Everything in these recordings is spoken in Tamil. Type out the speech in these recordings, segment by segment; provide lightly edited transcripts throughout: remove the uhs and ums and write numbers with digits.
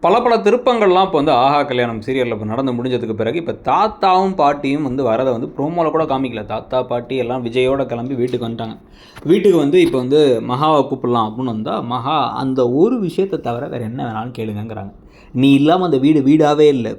பல பல திருப்பங்கள்லாம் இப்போ வந்து ஆஹா கல்யாணம் சீரியலில் இப்போ நடந்து முடிஞ்சதுக்கு பிறகு இப்போ தாத்தாவும் பாட்டியும் வந்து வரதை வந்து ப்ரோமோவில் கூட காமிக்கல. தாத்தா பாட்டி எல்லாம் விஜயோட கிளம்பி வீட்டுக்கு வந்துட்டாங்க. வீட்டுக்கு வந்து இப்போ வந்து மகாவை கூப்பிடலாம் அப்படின்னு வந்தால் மகா அந்த ஒரு விஷயத்தை தவிர வேறு என்ன வேணாலும் கேளுங்கங்கிறாங்க. நீ இல்லாமல் அந்த வீடு வீடாகவே இல்லை.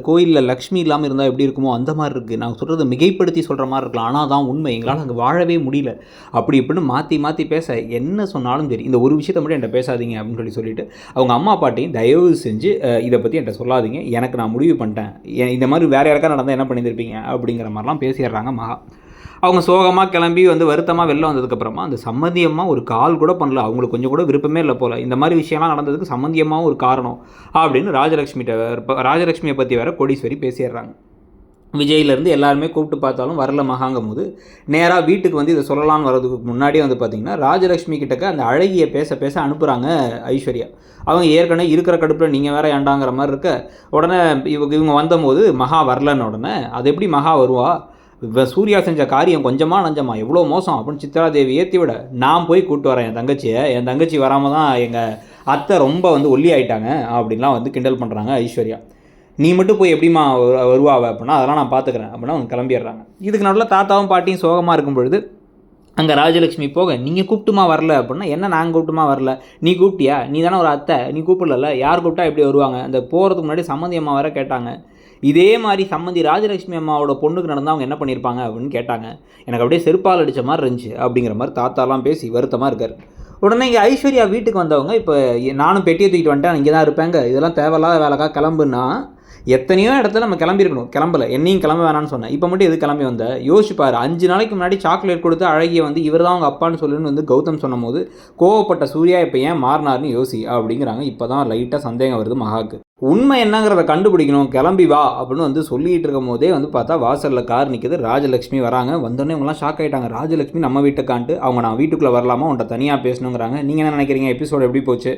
கோயிலில் லக்ஷ்மி இல்லாமல் இருந்தால் எப்படி இருக்குமோ அந்த மாதிரி இருக்குது. நான் சொல்கிறது மிகைப்படுத்தி சொல்கிற மாதிரி இருக்கலாம், ஆனால் தான் உண்மை. எங்களால் அங்கே வாழவே முடியல. அப்படி இப்படின்னு மாற்றி மாற்றி பேச என்ன சொன்னாலும் சரி இந்த ஒரு விஷயத்தை மட்டும் என்கிட்ட பேசாதீங்க அப்படின்னு சொல்லிட்டு அவங்க அம்மா பாட்டையும் தயவு செஞ்சு இதை பற்றி என்கிட்ட சொல்லாதீங்க, எனக்கு நான் முடிவு பண்ணிட்டேன், இந்த மாதிரி வேறு யாருக்கா நடந்தால் என்ன பண்ணியிருப்பீங்க அப்படிங்கிற மாதிரிலாம் பேசிடுறாங்க மகா. அவங்க சோகமாக கிளம்பி வந்து வருத்தமாக வெளில வந்ததுக்கப்புறமா அந்த சம்மந்தியமாக ஒரு கால் கூட பண்ணல. அவங்களுக்கு கொஞ்சம் கூட விருப்பமே இல்லை போல். இந்த மாதிரி விஷயம்லாம் நடந்ததுக்கு சம்மந்தியமாக ஒரு காரணம் அப்படின்னு ராஜலக்ஷ்மியை பற்றி வேறு கோடீஸ்வரி பேசிடுறாங்க. விஜயிலேருந்து எல்லாருமே கூப்பிட்டு பார்த்தாலும் வரல மகாங்கும் போது நேராக வீட்டுக்கு வந்து இதை சொல்லலான்னு வரதுக்கு முன்னாடியே வந்து பார்த்திங்கன்னா ராஜலக்ஷ்மி கிட்டக்க அந்த அழகிய பேச அனுப்புகிறாங்க ஐஸ்வர்யா. அவங்க ஏற்கனவே இருக்கிற கடுப்பில் நீங்கள் வேற ஏண்டாங்கிற மாதிரி இருக்க உடனே இவங்க வந்தபோது மகா வரலன்னு உடனே அது எப்படி மகா வருவா, சூர்யா செஞ்ச காரியம் கொஞ்சமாக நஞ்சமா எவ்வளோ மோசம் அப்படின்னு சித்ராதேவி ஏற்றி விட நான் போய் கூப்பிட்டு வரேன் என் தங்கச்சி வராமல் தான் எங்கள் அத்தை ரொம்ப வந்து ஒல்லி ஆகிட்டாங்க அப்படின்லாம் வந்து கிண்டல் பண்ணுறாங்க ஐஸ்வர்யா. நீ மட்டும் போய் எப்படிமா வருவாவ அப்படின்னா அதெல்லாம் நான் பார்த்துக்கிறேன் அப்படின்னா அவங்க கிளம்பிடுறாங்க. இதுக்கு நடுவில் தாத்தாவும் பாட்டியும் சோகமாக இருக்கும் பொழுது அங்கே ராஜலக்ஷ்மி போக நீங்கள் கூப்பிட்டுமா வரல அப்படின்னா என்ன நாங்கள் கூப்பிட்டுமா வரல, நீ கூப்பிட்டியா, நீ தானே ஒரு அத்தை, நீ கூப்பிடல, யார் கூப்பிட்டா எப்படி வருவாங்க, அந்த போகிறதுக்கு முன்னாடி சம்மந்தி அம்மா வேற கேட்டாங்க. இதே மாதிரி சம்மந்தி ராஜலக்ஷ்மி அம்மாவோட பொண்ணுக்கு நடந்தால் அவங்க என்ன பண்ணியிருப்பாங்க அப்படின்னு கேட்டாங்க. எனக்கு அப்படியே செருப்பால் அடித்த மாதிரி இருந்துச்சு அப்படிங்கிற மாதிரி தாத்தாலாம் பேசி வருத்தமாக இருக்கார். உடனே இங்கே ஐஸ்வர்யா வீட்டுக்கு வந்தவங்க இப்போ நானும் பெட்டியை தூக்கிட்டு வந்துட்டேன், இங்கே தான் இருப்பேங்க, இதெல்லாம் தேவையில்லாத வேலைக்கா கிளம்புன்னா எத்தனையோ இடத்துல நம்ம கிளம்பியிருக்கணும், கிளம்பலை, என்னையும் கிளம்ப வேணான்னு சொன்னேன், இப்போ மட்டும் எது கிளம்பி வந்த யோசிப்பார். 5 நாளைக்கு முன்னாடி சாக்லேட் கொடுத்து அழகிய வந்து இவர் தான் அவங்க அப்பான்னு சொல்லுன்னு வந்து கௌதம் சொன்னும் போது கோவப்பட்ட சூர்யா இப்போ ஏன் மாறினார்னு யோசி அப்படிங்கிறாங்க. இப்போ தான் லைட்டாக சந்தேகம் வருது மகாக்கு. உண்மை என்னங்கிறத கண்டுபிடிக்கணும், கிளம்பி வா அப்படின்னு வந்து சொல்லிகிட்டு இருக்கும் போதே வந்து பார்த்தா வாசலில் கார் நிற்கிது, ராஜலக்ஷ்மி வராங்க. வந்தோடனே இவங்களாம் ஷாக் ஆகிட்டாங்க. ராஜலக்ஷ்மி நம்ம வீட்டுக்கான்ட்டு அவங்க நான் வீட்டுக்குள்ளே வரலாமா உன்ட்ட தனியாக பேசணுங்கிறாங்க. நீங்கள் என்ன நினைக்கிறீங்க, எபிசோடு எப்படி போச்சு?